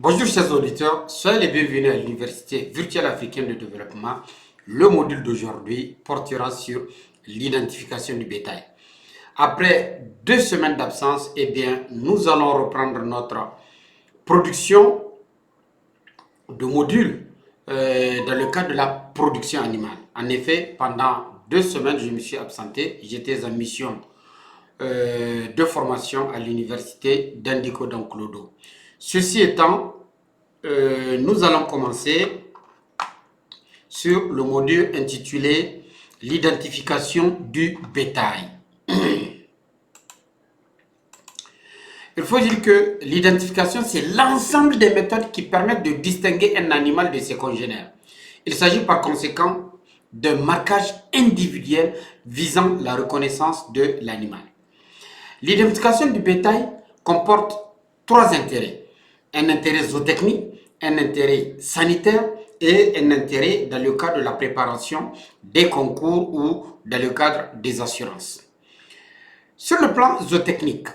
Bonjour chers auditeurs, soyez les bienvenus à l'Université virtuelle africaine de développement. Le module d'aujourd'hui portera sur l'identification du bétail. Après 2 semaines d'absence, nous allons reprendre notre production de modules dans le cadre de la production animale. En effet, pendant 2 semaines, je me suis absenté. J'étais en mission de formation à l'université d'Indico Clodo. Ceci étant, nous allons commencer sur le module intitulé l'identification du bétail. Il faut dire que l'identification, c'est l'ensemble des méthodes qui permettent de distinguer un animal de ses congénères. Il s'agit par conséquent d'un marquage individuel visant la reconnaissance de l'animal. L'identification du bétail comporte 3 intérêts. Un intérêt zootechnique, un intérêt sanitaire et un intérêt dans le cadre de la préparation des concours ou dans le cadre des assurances. Sur le plan zootechnique,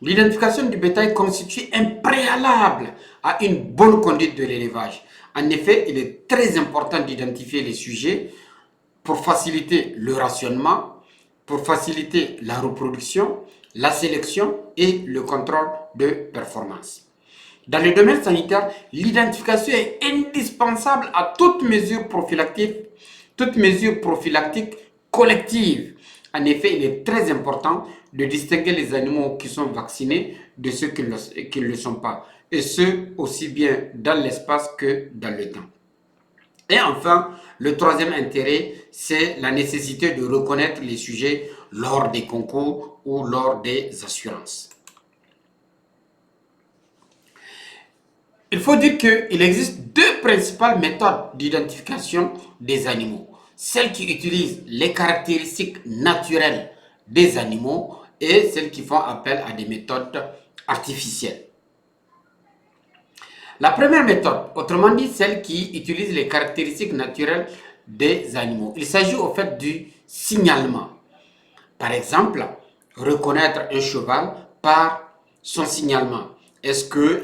l'identification du bétail constitue un préalable à une bonne conduite de l'élevage. En effet, il est très important d'identifier les sujets pour faciliter le rationnement, pour faciliter la reproduction, la sélection et le contrôle de performance. Dans le domaine sanitaire, l'identification est indispensable à toute mesure prophylactique collective. En effet, il est très important de distinguer les animaux qui sont vaccinés de ceux qui ne le sont pas, et ce, aussi bien dans l'espace que dans le temps. Et enfin, le troisième intérêt, c'est la nécessité de reconnaître les sujets lors des concours ou lors des assurances. Il faut dire qu'il existe deux principales méthodes d'identification des animaux. Celles qui utilisent les caractéristiques naturelles des animaux et celles qui font appel à des méthodes artificielles. La première méthode, autrement dit celle qui utilise les caractéristiques naturelles des animaux. Il s'agit au fait du signalement. Par exemple, reconnaître un cheval par son signalement. Est-ce que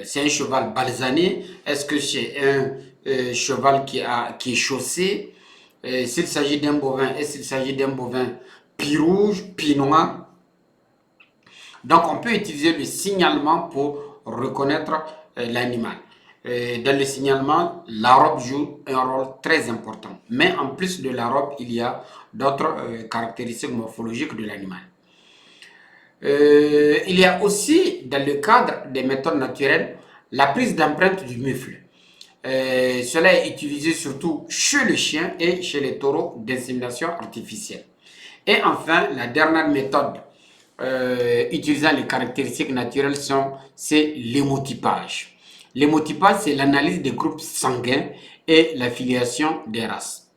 c'est un cheval balsané? Est-ce que c'est un cheval qui est chaussé? S'il s'agit d'un bovin, est-ce qu'il s'agit d'un bovin pie rouge, pie noir? Donc, on peut utiliser le signalement pour reconnaître l'animal. Dans le signalement, la robe joue un rôle très important. Mais en plus de la robe, il y a d'autres caractéristiques morphologiques de l'animal. Il y a aussi, dans le cadre des méthodes naturelles, la prise d'empreinte du mufle. Cela est utilisé surtout chez le chien et chez les taureaux d'insémination artificielle. Et enfin, la dernière méthode utilisant les caractéristiques naturelles, c'est l'hémotypage. L'hémotypage, c'est l'analyse des groupes sanguins et la filiation des races.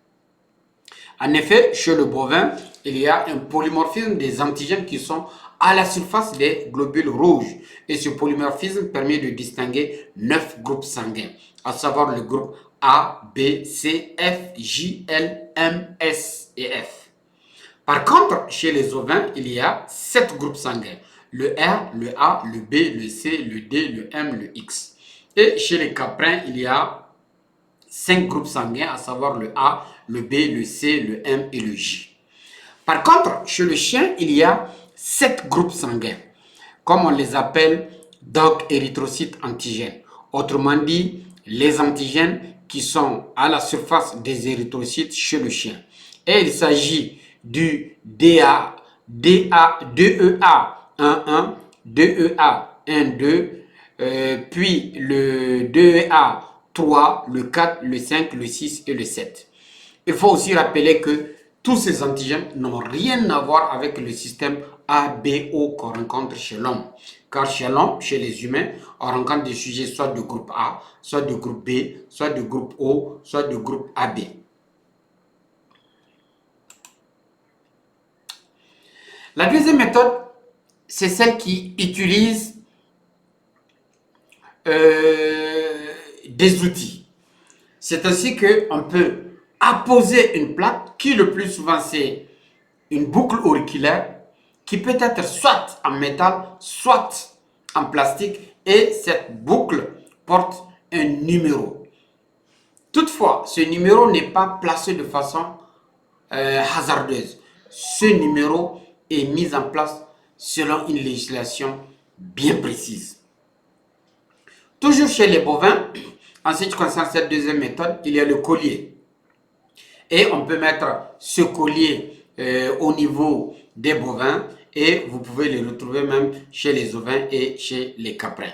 En effet, chez le bovin, il y a un polymorphisme des antigènes qui sont à la surface des globules rouges. Et ce polymorphisme permet de distinguer 9 groupes sanguins, à savoir le groupe A, B, C, F, J, L, M, S et F. Par contre, chez les ovins, il y a 7 groupes sanguins. Le R, le A, le B, le C, le D, le M, le X. Et chez les caprins, il y a 5 groupes sanguins, à savoir le A, le B, le C, le M et le J. Par contre, chez le chien, il y a 7 groupes sanguins, comme on les appelle donc érythrocytes antigènes. Autrement dit, les antigènes qui sont à la surface des érythrocytes chez le chien. Et il s'agit du DEA 1,1, DEA 1,2, puis le DEA 3, le 4, le 5, le 6 et le 7. Il faut aussi rappeler que tous ces antigènes n'ont rien à voir avec le système ABO qu'on rencontre chez l'homme. Car chez l'homme, chez les humains, on rencontre des sujets soit de groupe A, soit de groupe B, soit de groupe O, soit de groupe AB. La deuxième méthode, c'est celle qui utilise des outils. C'est ainsi qu'on peut apposer une plaque qui le plus souvent c'est une boucle auriculaire qui peut être soit en métal, soit en plastique et cette boucle porte un numéro. Toutefois, ce numéro n'est pas placé de façon hasardeuse. Ce numéro est mis en place selon une législation bien précise. Toujours chez les bovins, en ce qui concerne cette deuxième méthode, il y a le collier. Et on peut mettre ce collier au niveau des bovins et vous pouvez le retrouver même chez les ovins et chez les caprins.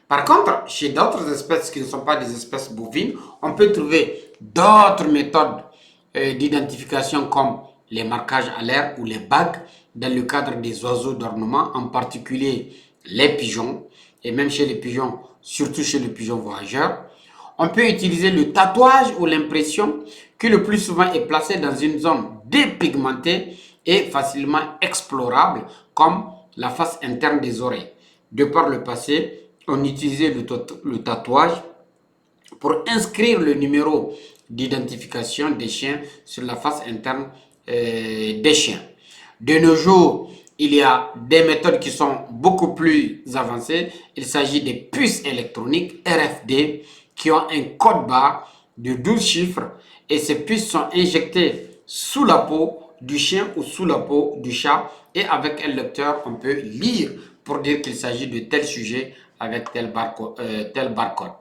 Par contre, chez d'autres espèces qui ne sont pas des espèces bovines, on peut trouver d'autres méthodes d'identification comme les marquages à l'air ou les bagues dans le cadre des oiseaux d'ornement, en particulier les pigeons, et même chez les pigeons, surtout chez les pigeons voyageurs. On peut utiliser le tatouage ou l'impression qui le plus souvent est placé dans une zone dépigmentée et facilement explorable comme la face interne des oreilles. De par le passé, on utilisait le tatouage pour inscrire le numéro d'identification des chiens sur la face interne des chiens. De nos jours, il y a des méthodes qui sont beaucoup plus avancées. Il s'agit des puces électroniques RFD qui ont un code barre de 12 chiffres et ces puces sont injectées sous la peau du chien ou sous la peau du chat et avec un lecteur, on peut lire pour dire qu'il s'agit de tel sujet avec tel barcode.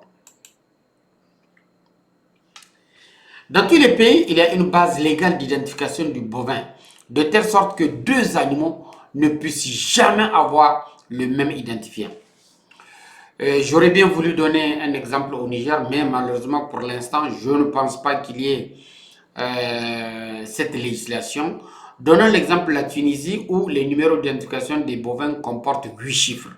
Dans tous les pays, il y a une base légale d'identification du bovin, de telle sorte que deux animaux ne puissent jamais avoir le même identifiant. J'aurais bien voulu donner un exemple au Niger, mais malheureusement pour l'instant, je ne pense pas qu'il y ait cette législation. Donnons l'exemple de la Tunisie où les numéros d'identification des bovins comportent 8 chiffres.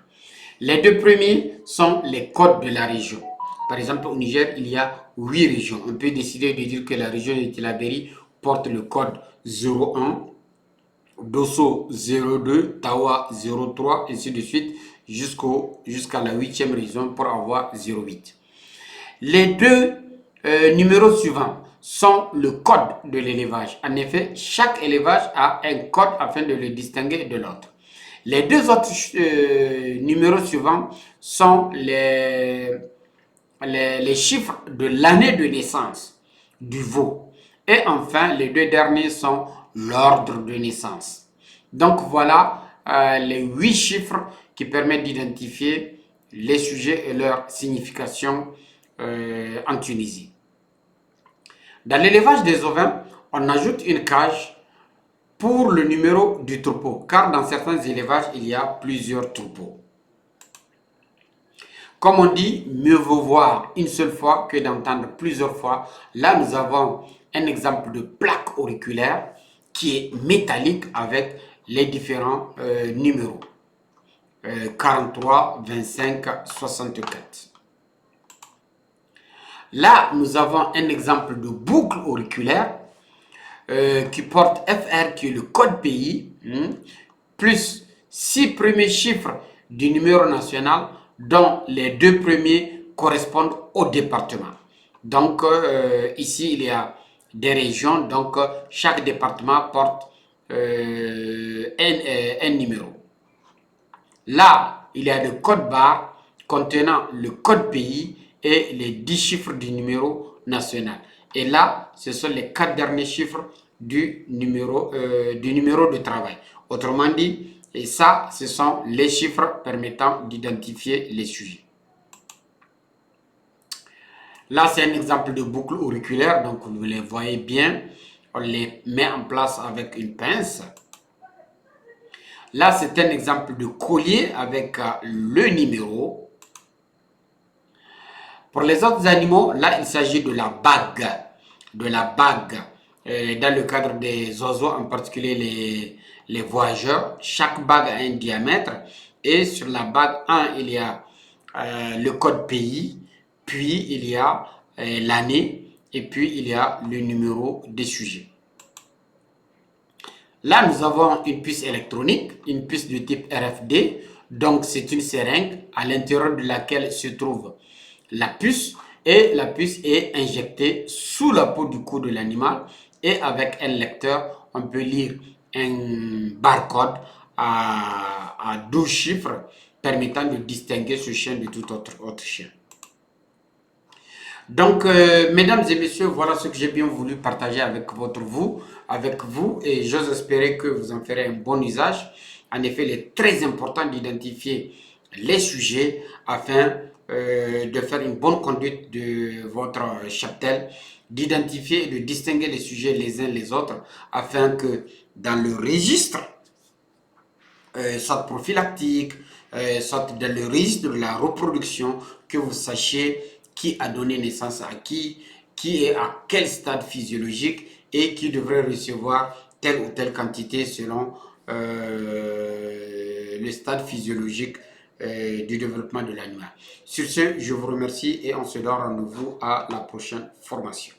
Les deux premiers sont les codes de la région. Par exemple, au Niger, il y a 8 régions. On peut décider de dire que la région de Tillabéri porte le code 01, Dosso 02, Tawa 03, ainsi de suite, jusqu'à la 8e région pour avoir 08. Les deux numéros suivants sont le code de l'élevage. En effet, chaque élevage a un code afin de le distinguer de l'autre. Les deux autres numéros suivants sont les chiffres de l'année de naissance du veau. Et enfin, les deux derniers sont l'ordre de naissance. Donc voilà les 8 chiffres qui permettent d'identifier les sujets et leur signification en Tunisie. Dans l'élevage des ovins, on ajoute une cage pour le numéro du troupeau, car dans certains élevages, il y a plusieurs troupeaux. Comme on dit, mieux vaut voir une seule fois que d'entendre plusieurs fois. Là, nous avons un exemple de plaque auriculaire qui est métallique avec les différents numéros. 43, 25, 64. Là, nous avons un exemple de boucle auriculaire qui porte FR, qui est le code pays, plus 6 premiers chiffres du numéro national, dont les 2 premiers correspondent au département. Donc, ici, il y a des régions, donc chaque département porte un numéro. Là, il y a le code barre contenant le code pays et les 10 chiffres du numéro national. Et là, ce sont les 4 derniers chiffres du numéro de travail. Autrement dit, et ça, ce sont les chiffres permettant d'identifier les sujets. Là, c'est un exemple de boucle auriculaire, donc vous les voyez bien. On les met en place avec une pince. Là, c'est un exemple de collier avec le numéro. Pour les autres animaux, là, il s'agit de la bague. Dans le cadre des oiseaux, en particulier les voyageurs, chaque bague a un diamètre. Et sur la bague 1, il y a le code pays, puis il y a l'année, et puis il y a le numéro des sujets. Là, nous avons une puce électronique, une puce de type RFD. Donc, c'est une seringue à l'intérieur de laquelle se trouve la puce. Et la puce est injectée sous la peau du cou de l'animal. Et avec un lecteur, on peut lire un barcode à 12 chiffres permettant de distinguer ce chien de tout autre chien. Donc, mesdames et messieurs, voilà ce que j'ai bien voulu partager avec vous, et j'ose espérer que vous en ferez un bon usage. En effet, il est très important d'identifier les sujets afin de faire une bonne conduite de votre cheptel, d'identifier et de distinguer les sujets les uns les autres afin que dans le registre, soit prophylactique, soit dans le registre de la reproduction, que vous sachiez qui a donné naissance à qui est à quel stade physiologique et qui devrait recevoir telle ou telle quantité selon le stade physiologique du développement de l'animal. Sur ce, je vous remercie et on se donne rendez-vous à la prochaine formation.